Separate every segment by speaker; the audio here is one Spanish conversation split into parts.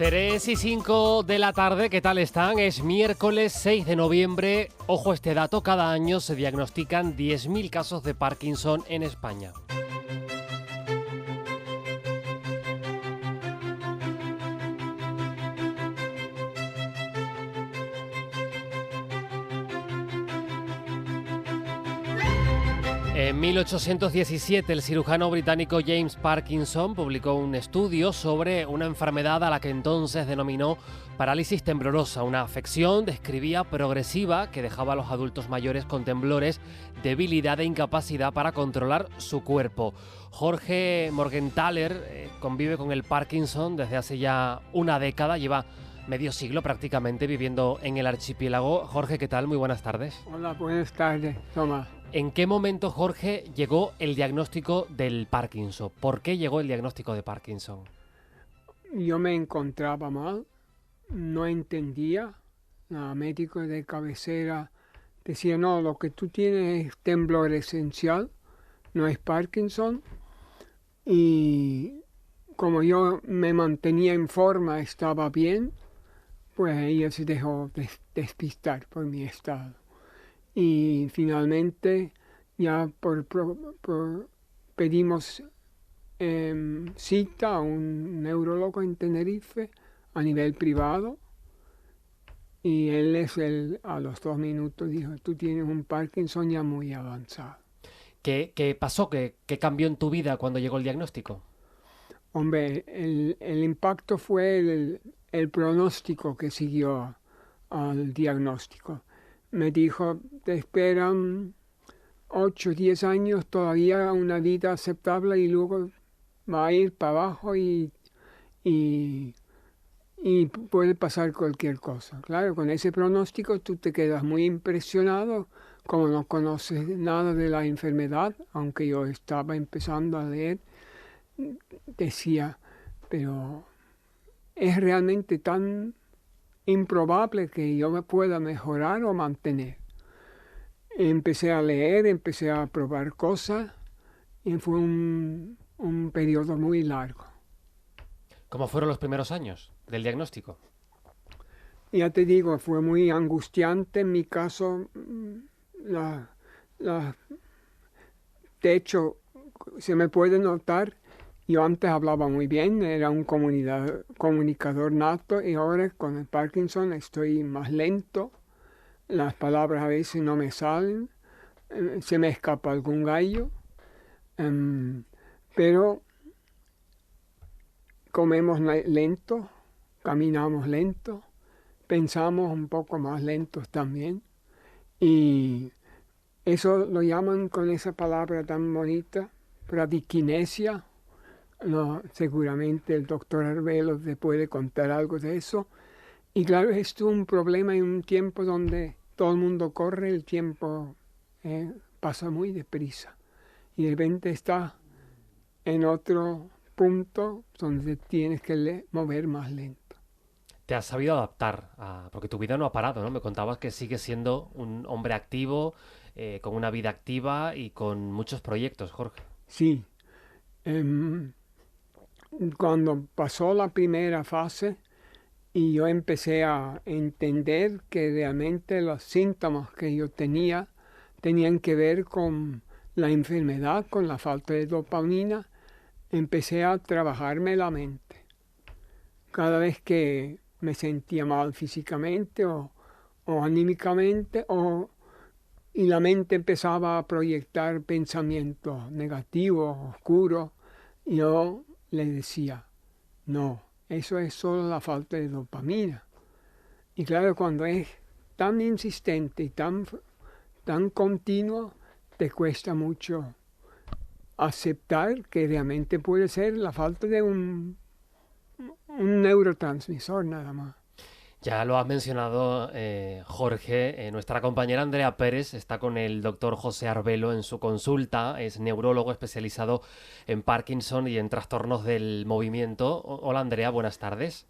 Speaker 1: 3:05 de la tarde, ¿qué tal están? Es miércoles 6 de noviembre. Ojo a este dato, cada año se diagnostican 10.000 casos de Parkinson en España. En 1817, el cirujano británico James Parkinson publicó un estudio sobre una enfermedad a la que entonces denominó parálisis temblorosa, una afección, describía, progresiva que dejaba a los adultos mayores con temblores, debilidad e incapacidad para controlar su cuerpo. Jorge Morgenthaler convive con el Parkinson desde hace ya una década, lleva medio siglo prácticamente viviendo en el archipiélago. Jorge, ¿qué tal? Muy buenas tardes.
Speaker 2: Hola, buenas tardes, Tomás.
Speaker 1: ¿En qué momento, Jorge, llegó el diagnóstico del Parkinson? ¿Por qué llegó el diagnóstico de Parkinson?
Speaker 2: Yo me encontraba mal, no entendía. La médico de cabecera decía, no, lo que tú tienes es temblor esencial, no es Parkinson. Y como yo me mantenía en forma, estaba bien, pues ella se dejó despistar por mi estado. Y finalmente ya pedimos cita a un neurólogo en Tenerife a nivel privado y él a los 2 minutos dijo, tú tienes un Parkinson ya muy avanzado.
Speaker 1: ¿Qué pasó? ¿Qué cambió en tu vida cuando llegó el diagnóstico?
Speaker 2: Hombre, el impacto fue el pronóstico que siguió al diagnóstico. Me dijo, te esperan 8 o 10 años todavía una vida aceptable y luego va a ir para abajo y puede pasar cualquier cosa. Claro, con ese pronóstico tú te quedas muy impresionado, como no conoces nada de la enfermedad, aunque yo estaba empezando a leer, decía, pero es realmente tan improbable que yo me pueda mejorar o mantener. Empecé a leer, empecé a probar cosas y fue un periodo muy largo.
Speaker 1: ¿Cómo fueron los primeros años del diagnóstico?
Speaker 2: Ya te digo, fue muy angustiante. En mi caso, de hecho, se me puede notar, yo antes hablaba muy bien, era un comunicador nato y ahora con el Parkinson estoy más lento. Las palabras a veces no me salen, se me escapa algún gallo, pero comemos lento, caminamos lento, pensamos un poco más lentos también y eso lo llaman con esa palabra tan bonita, bradiquinesia. No, seguramente el doctor Arbelo te puede contar algo de eso. Y claro, esto es un problema en un tiempo donde todo el mundo corre, el tiempo pasa muy deprisa. Y de repente está en otro punto donde tienes que mover más lento.
Speaker 1: Te has sabido adaptar, porque tu vida no ha parado, ¿no? Me contabas que sigues siendo un hombre activo, con una vida activa y con muchos proyectos, Jorge.
Speaker 2: Sí. Cuando pasó la primera fase y yo empecé a entender que realmente los síntomas que yo tenía tenían que ver con la enfermedad, con la falta de dopamina, empecé a trabajarme la mente. Cada vez que me sentía mal físicamente o anímicamente, y la mente empezaba a proyectar pensamientos negativos, oscuros, yo le decía, no, eso es solo la falta de dopamina. Y claro, cuando es tan insistente y tan continuo, te cuesta mucho aceptar que realmente puede ser la falta de un neurotransmisor nada más.
Speaker 1: Ya lo has mencionado, Jorge. Nuestra compañera Andrea Pérez está con el doctor José Arbelo en su consulta. Es neurólogo especializado en Parkinson y en trastornos del movimiento. Hola, Andrea, buenas tardes.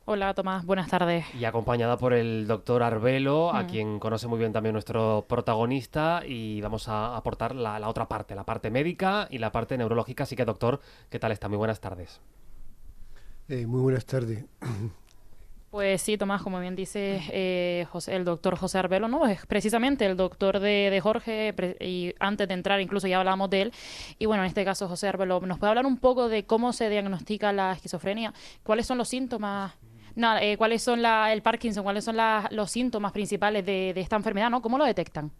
Speaker 3: Hola, Tomás, buenas tardes.
Speaker 1: Y acompañada por el doctor Arbelo, a quien conoce muy bien también nuestro protagonista, y vamos a aportar la otra parte, la parte médica y la parte neurológica. Así que, doctor, ¿qué tal está? Muy buenas tardes.
Speaker 4: Muy buenas tardes.
Speaker 3: Pues sí, Tomás, como bien dice el doctor José Arbelo, ¿no? Es precisamente el doctor de Jorge, y antes de entrar incluso ya hablamos de él. Y bueno, en este caso, José Arbelo, ¿nos puede hablar un poco de cómo se diagnostica la esquizofrenia? ¿Cuáles son los síntomas? No, ¿cuáles son el Parkinson? ¿Cuáles son los síntomas principales de esta enfermedad, ¿no? ¿Cómo lo detectan?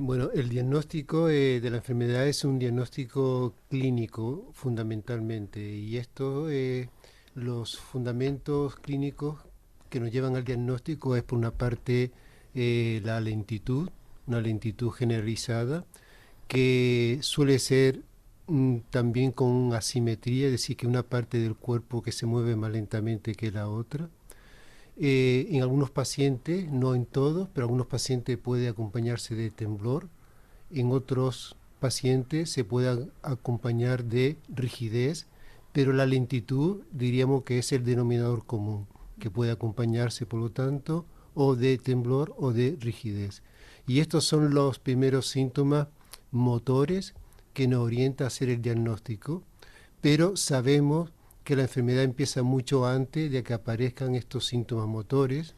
Speaker 4: Bueno, el diagnóstico de la enfermedad es un diagnóstico clínico fundamentalmente, y esto, los fundamentos clínicos que nos llevan al diagnóstico es por una parte la lentitud, una lentitud generalizada que suele ser también con asimetría, es decir, que una parte del cuerpo que se mueve más lentamente que la otra. En algunos pacientes, no en todos, pero algunos pacientes puede acompañarse de temblor. En otros pacientes se puede acompañar de rigidez, pero la lentitud diríamos que es el denominador común, que puede acompañarse, por lo tanto, o de temblor o de rigidez. Y estos son los primeros síntomas motores que nos orienta a hacer el diagnóstico, pero sabemos que la enfermedad empieza mucho antes de que aparezcan estos síntomas motores,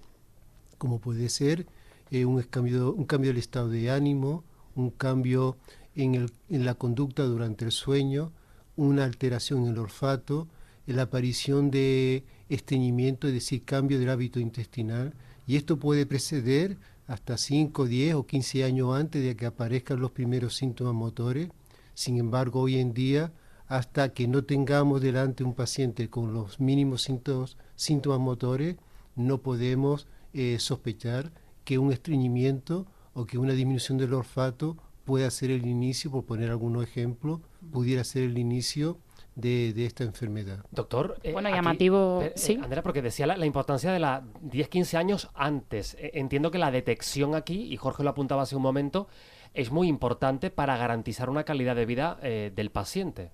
Speaker 4: como puede ser un cambio del estado de ánimo, un cambio en la conducta durante el sueño, una alteración en el olfato, la aparición de estreñimiento, es decir, cambio del hábito intestinal, y esto puede preceder hasta 5, 10 o 15 años antes de que aparezcan los primeros síntomas motores. Sin embargo, hoy en día, hasta que no tengamos delante un paciente con los mínimos síntomas motores, no podemos sospechar que un estreñimiento o que una disminución del olfato pueda ser el inicio, por poner algunos ejemplos, pudiera ser el inicio de esta enfermedad.
Speaker 1: Doctor,
Speaker 3: bueno, llamativo, sí.
Speaker 1: Andrea, porque decía la importancia de la 10-15 años antes. Entiendo que la detección aquí, y Jorge lo apuntaba hace un momento, es muy importante para garantizar una calidad de vida del paciente.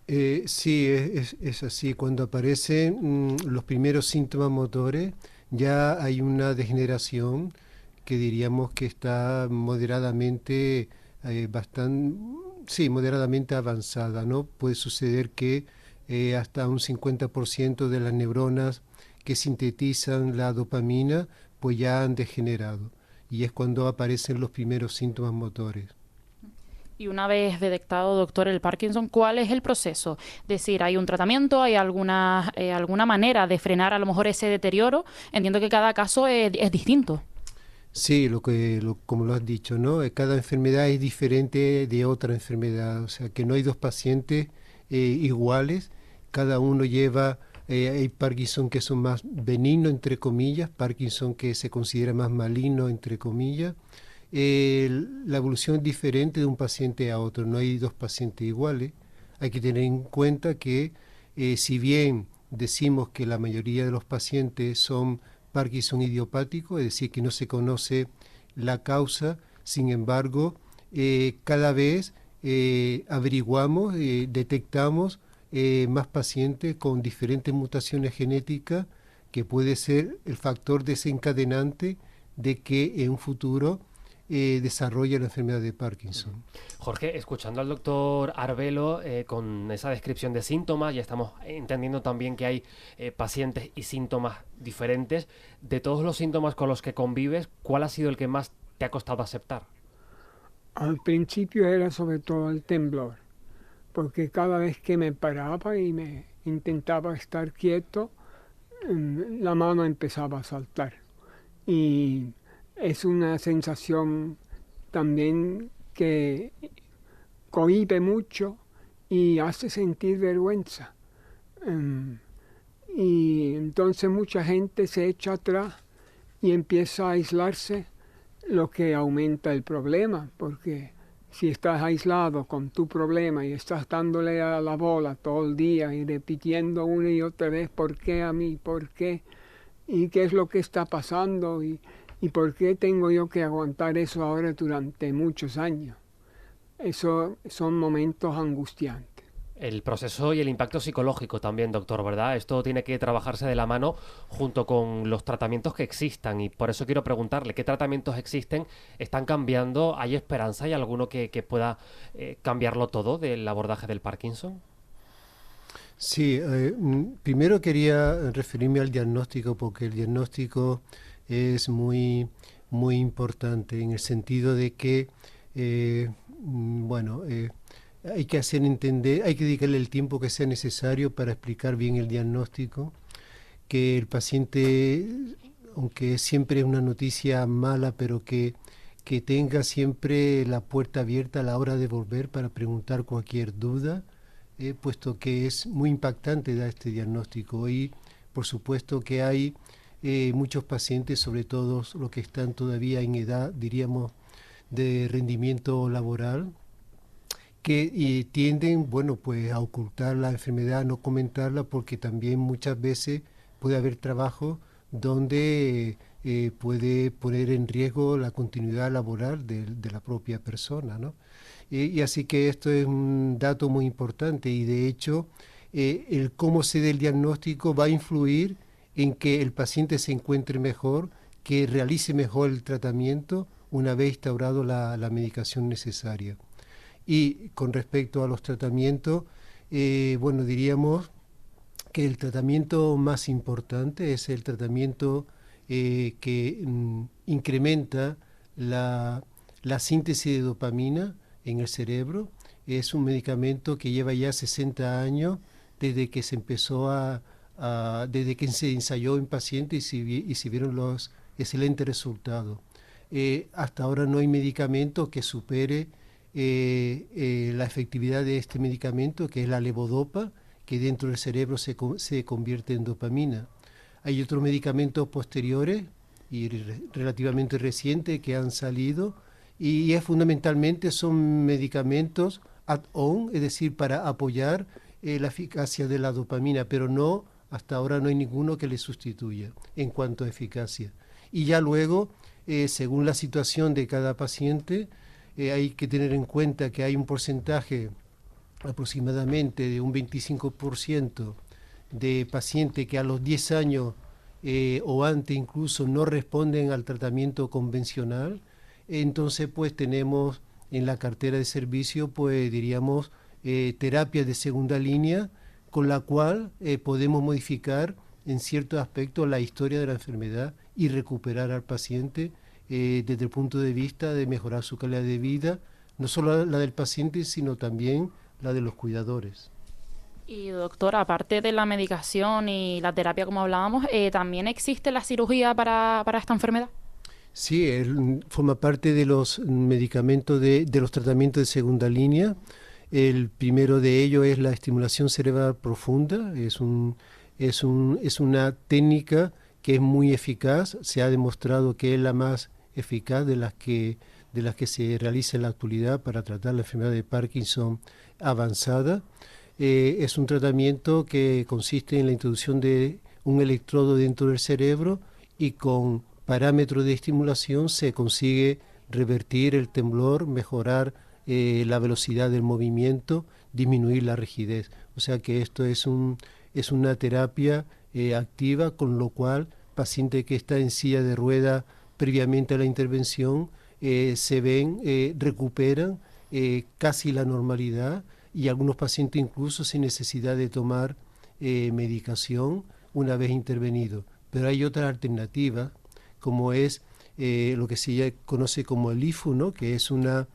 Speaker 4: Sí, es así. Cuando aparecen los primeros síntomas motores, ya hay una degeneración que diríamos que está moderadamente moderadamente avanzada, ¿no? Puede suceder que hasta un 50% de las neuronas que sintetizan la dopamina pues ya han degenerado, y es cuando aparecen los primeros síntomas motores.
Speaker 3: Y una vez detectado, doctor, el Parkinson, ¿cuál es el proceso? Es decir, ¿hay un tratamiento? ¿Hay alguna manera de frenar a lo mejor ese deterioro? Entiendo que cada caso es distinto.
Speaker 4: Sí, como lo has dicho, ¿no? Cada enfermedad es diferente de otra enfermedad, o sea que no hay dos pacientes iguales, cada uno lleva, hay Parkinson que son más benignos, entre comillas, Parkinson que se considera más maligno, entre comillas. La evolución es diferente de un paciente a otro, no hay dos pacientes iguales. Hay que tener en cuenta que si bien decimos que la mayoría de los pacientes son Parkinson idiopático, es decir, que no se conoce la causa, sin embargo, cada vez averiguamos, detectamos más pacientes con diferentes mutaciones genéticas que puede ser el factor desencadenante de que en un futuro desarrolla la enfermedad de Parkinson.
Speaker 1: Jorge, escuchando al doctor Arbelo con esa descripción de síntomas, ya estamos entendiendo también que hay pacientes y síntomas diferentes. De todos los síntomas con los que convives, ¿cuál ha sido el que más te ha costado aceptar?
Speaker 2: Al principio era sobre todo el temblor, porque cada vez que me paraba y me intentaba estar quieto, la mano empezaba a saltar. Y es una sensación también que cohíbe mucho y hace sentir vergüenza. Y entonces mucha gente se echa atrás y empieza a aislarse, lo que aumenta el problema, porque si estás aislado con tu problema y estás dándole a la bola todo el día y repitiendo una y otra vez ¿por qué a mí? ¿Por qué? ¿Y qué es lo que está pasando? ¿Y por qué tengo yo que aguantar eso ahora durante muchos años? Eso son momentos angustiantes.
Speaker 1: El proceso y el impacto psicológico también, doctor, ¿verdad? Esto tiene que trabajarse de la mano junto con los tratamientos que existan, y por eso quiero preguntarle, ¿qué tratamientos existen? ¿Están cambiando? ¿Hay esperanza? ¿Hay alguno que pueda cambiarlo todo del abordaje del Parkinson?
Speaker 4: Sí, primero quería referirme al diagnóstico porque el diagnóstico es muy importante en el sentido de que, bueno, hay que hacer entender, hay que dedicarle el tiempo que sea necesario para explicar bien el diagnóstico, que el paciente, aunque siempre es una noticia mala, pero que tenga siempre la puerta abierta a la hora de volver para preguntar cualquier duda, puesto que es muy impactante dar este diagnóstico. Y por supuesto que hay muchos pacientes, sobre todo los que están todavía en edad, diríamos, de rendimiento laboral, que tienden, bueno, pues a ocultar la enfermedad, a no comentarla, porque también muchas veces puede haber trabajo donde puede poner en riesgo la continuidad laboral de la propia persona, ¿no? Y así que esto es un dato muy importante y de hecho el cómo se dé el diagnóstico va a influir en que el paciente se encuentre mejor, que realice mejor el tratamiento una vez instaurado la medicación necesaria. Y con respecto a los tratamientos, bueno, diríamos que el tratamiento más importante es el tratamiento que incrementa la síntesis de dopamina en el cerebro. Es un medicamento que lleva ya 60 años desde que se empezó desde que se ensayó en pacientes y se vieron los excelentes resultados. Hasta ahora no hay medicamento que supere la efectividad de este medicamento, que es la levodopa, que dentro del cerebro se convierte en dopamina. Hay otros medicamentos posteriores y relativamente recientes que han salido y fundamentalmente son medicamentos add-on, es decir, para apoyar la eficacia de la dopamina, pero no, hasta ahora no hay ninguno que le sustituya en cuanto a eficacia. Y ya luego, según la situación de cada paciente, hay que tener en cuenta que hay un porcentaje aproximadamente de un 25% de pacientes que a los 10 años o antes incluso no responden al tratamiento convencional. Entonces pues tenemos en la cartera de servicio pues diríamos terapia de segunda línea con la cual podemos modificar en ciertos aspectos la historia de la enfermedad y recuperar al paciente desde el punto de vista de mejorar su calidad de vida, no solo la del paciente sino también la de los cuidadores.
Speaker 3: Y doctor, aparte de la medicación y la terapia como hablábamos, ¿también existe la cirugía para esta enfermedad?
Speaker 4: Sí, forma parte de los medicamentos de los tratamientos de segunda línea. El primero de ellos es la estimulación cerebral profunda. Es una técnica que es muy eficaz. Se ha demostrado que es la más eficaz de las que se realiza en la actualidad para tratar la enfermedad de Parkinson avanzada. Es un tratamiento que consiste en la introducción de un electrodo dentro del cerebro y con parámetros de estimulación se consigue revertir el temblor, mejorar la velocidad del movimiento, disminuir la rigidez. O sea que esto es una terapia activa, con lo cual paciente que está en silla de rueda previamente a la intervención recuperan casi la normalidad y algunos pacientes incluso sin necesidad de tomar medicación una vez intervenido. Pero hay otra alternativa, como es lo que se conoce como el IFU, ¿no? Que es una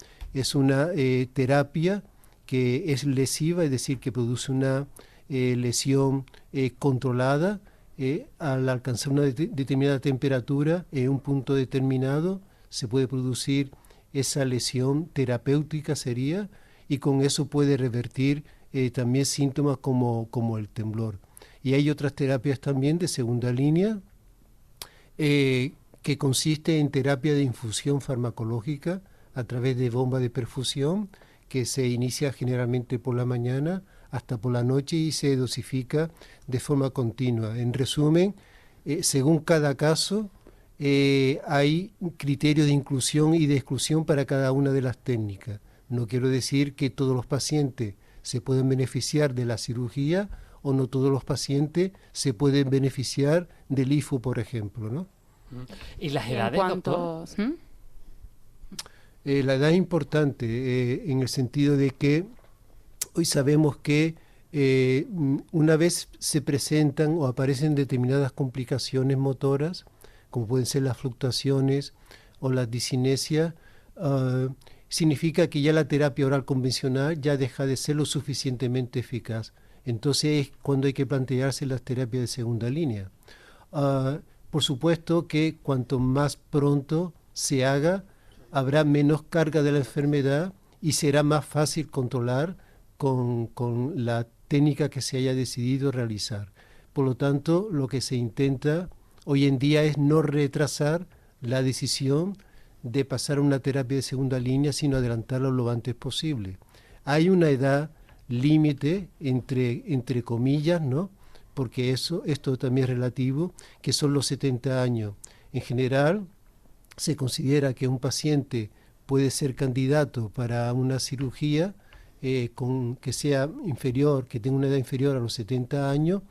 Speaker 4: terapia que es lesiva, es decir, que produce una lesión controlada al alcanzar una determinada temperatura en un punto determinado, se puede producir esa lesión terapéutica sería, y con eso puede revertir también síntomas como el temblor. Y hay otras terapias también de segunda línea que consiste en terapia de infusión farmacológica a través de bomba de perfusión que se inicia generalmente por la mañana hasta por la noche y se dosifica de forma continua. En resumen, según cada caso, hay criterios de inclusión y de exclusión para cada una de las técnicas. No quiero decir que todos los pacientes se pueden beneficiar de la cirugía o no todos los pacientes se pueden beneficiar del IFU, por ejemplo, ¿no?
Speaker 1: ¿Y las edades, doctor?
Speaker 4: La edad es importante en el sentido de que hoy sabemos que Una vez se presentan o aparecen determinadas complicaciones motoras, como pueden ser las fluctuaciones o la disinesia, significa que ya la terapia oral convencional ya deja de ser lo suficientemente eficaz. Entonces es cuando hay que plantearse las terapias de segunda línea. Por supuesto que cuanto más pronto se haga, habrá menos carga de la enfermedad y será más fácil controlar con la técnica que se haya decidido realizar. Por lo tanto, lo que se intenta hoy en día es no retrasar la decisión de pasar a una terapia de segunda línea, sino adelantarlo lo antes posible. Hay una edad límite, entre comillas, ¿no? Porque esto también es relativo, que son los 70 años. En general, se considera que un paciente puede ser candidato para una cirugía que sea inferior, que tenga una edad inferior a los 70 años,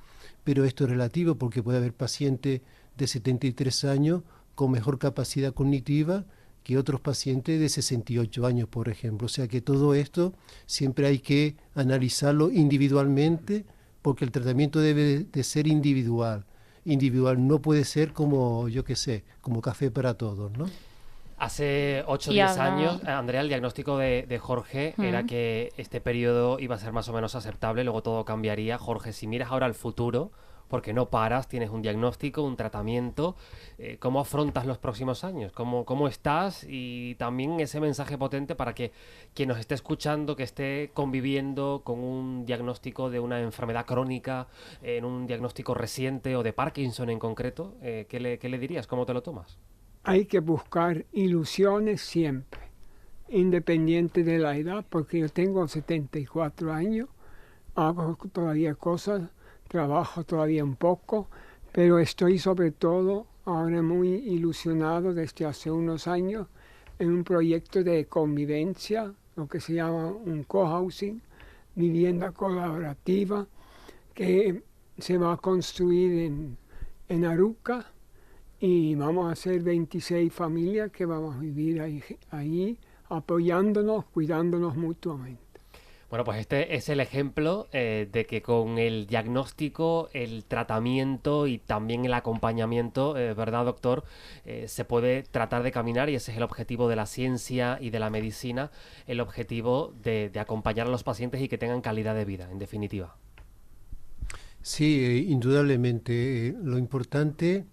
Speaker 4: pero esto es relativo porque puede haber pacientes de 73 años con mejor capacidad cognitiva que otros pacientes de 68 años, por ejemplo. O sea que todo esto siempre hay que analizarlo individualmente, porque el tratamiento debe de ser individual. Individual no puede ser como, yo qué sé, como café para todos, ¿no?
Speaker 1: Hace 8 o 10 años, Andrea, el diagnóstico de Jorge era que este periodo iba a ser más o menos aceptable, luego todo cambiaría. Jorge, si miras ahora al futuro, porque no paras, tienes un diagnóstico, un tratamiento, ¿cómo afrontas los próximos años? ¿Cómo estás? Y también ese mensaje potente para que quien nos esté escuchando, que esté conviviendo con un diagnóstico de una enfermedad crónica, en un diagnóstico reciente o de Parkinson en concreto, ¿qué le dirías? ¿Cómo te lo tomas?
Speaker 2: Hay que buscar ilusiones siempre, independiente de la edad, porque yo tengo 74 años, hago todavía cosas, trabajo todavía un poco, pero estoy sobre todo ahora muy ilusionado desde hace unos años en un proyecto de convivencia, lo que se llama un cohousing, vivienda colaborativa, que se va a construir en Aruca, y vamos a ser 26 familias que vamos a vivir ahí apoyándonos, cuidándonos mutuamente.
Speaker 1: Bueno, pues este es el ejemplo de que con el diagnóstico, el tratamiento y también el acompañamiento, ¿verdad, doctor? Se puede tratar de caminar, y ese es el objetivo de la ciencia y de la medicina, el objetivo de acompañar a los pacientes y que tengan calidad de vida, en definitiva.
Speaker 4: Sí, indudablemente. Lo importante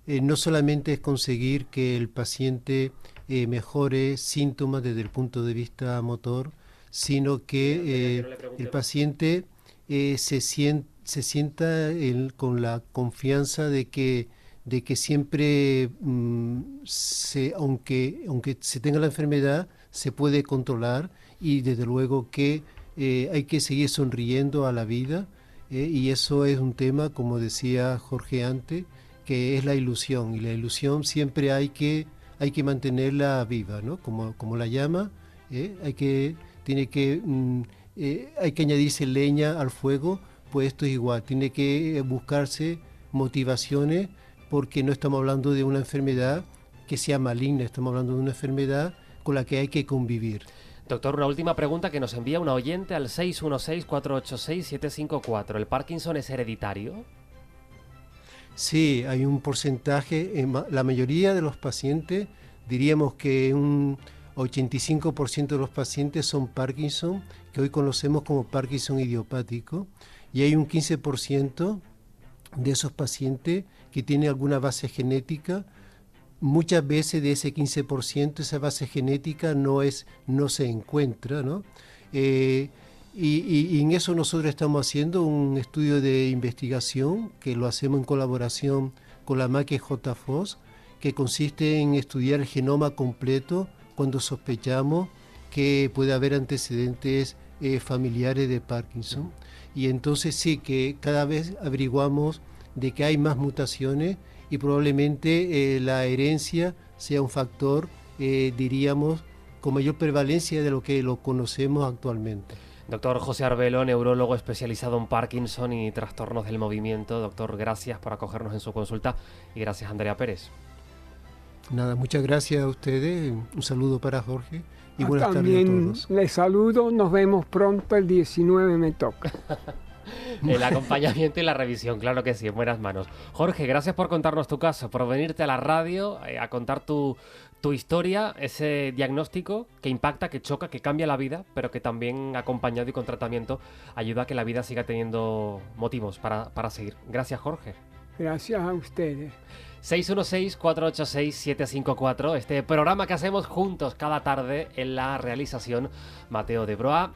Speaker 4: no solamente es conseguir que el paciente mejore síntomas desde el punto de vista motor, sino que el paciente se sienta con la confianza de que siempre, aunque se tenga la enfermedad, se puede controlar, y desde luego que hay que seguir sonriendo a la vida, y eso es un tema, como decía Jorge antes, que es la ilusión, y la ilusión siempre hay que mantenerla viva, ¿no? Como la llama, hay que añadirse leña al fuego. Pues esto es igual, tiene que buscarse motivaciones, porque no estamos hablando de una enfermedad que sea maligna, estamos hablando de una enfermedad con la que hay que convivir.
Speaker 1: Doctor, una última pregunta que nos envía una oyente al 616-486-754. ¿El Parkinson es hereditario?
Speaker 4: Sí, hay un porcentaje, la mayoría de los pacientes, diríamos que un 85% de los pacientes son Parkinson, que hoy conocemos como Parkinson idiopático, y hay un 15% de esos pacientes que tienen alguna base genética. Muchas veces de ese 15% esa base genética no se encuentra, ¿no? Y en eso nosotros estamos haciendo un estudio de investigación que lo hacemos en colaboración con la Maque J. Foss, que consiste en estudiar el genoma completo cuando sospechamos que puede haber antecedentes familiares de Parkinson. Y entonces sí que cada vez averiguamos de que hay más mutaciones, y probablemente la herencia sea un factor, diríamos, con mayor prevalencia de lo que lo conocemos actualmente.
Speaker 1: Doctor José Arbelo, neurólogo especializado en Parkinson y trastornos del movimiento. Doctor, gracias por acogernos en su consulta, y gracias, Andrea Pérez.
Speaker 4: Nada, muchas gracias a ustedes. Un saludo para Jorge y buenas tardes a todos.
Speaker 2: También les saludo, nos vemos pronto, el 19 me toca.
Speaker 1: El acompañamiento y la revisión, claro que sí, en buenas manos. Jorge, gracias por contarnos tu caso, por venirte a la radio a contar tu historia, ese diagnóstico que impacta, que choca, que cambia la vida, pero que también acompañado y con tratamiento ayuda a que la vida siga teniendo motivos para seguir. Gracias, Jorge.
Speaker 2: Gracias a ustedes.
Speaker 1: 616-486-754, este programa que hacemos juntos cada tarde en la realización Mateo de Broa.